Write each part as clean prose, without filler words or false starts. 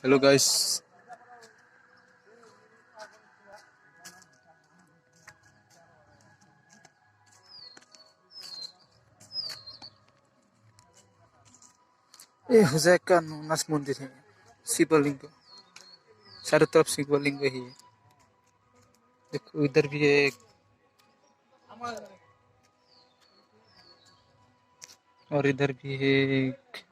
Hello guys. ये हुजैक का नस मंदिर है। शिवलिंग चारों तरफ शिवलिंग ही है। देखो इधर भी है एक, और इधर भी है एक।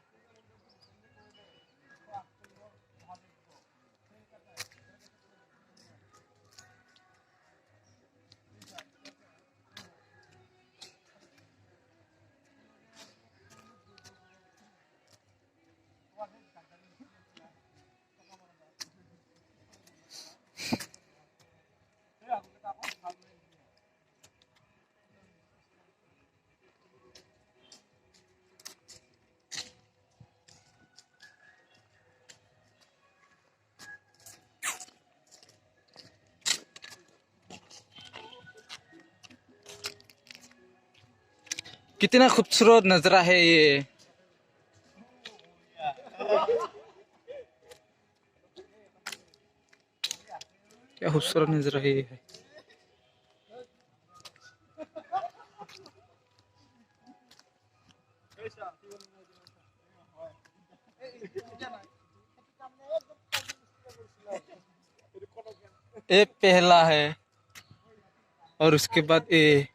कितना खूबसूरत नजरा है ये। क्या खूबसूरत नजरा है ये। ये पहला है और उसके बाद ये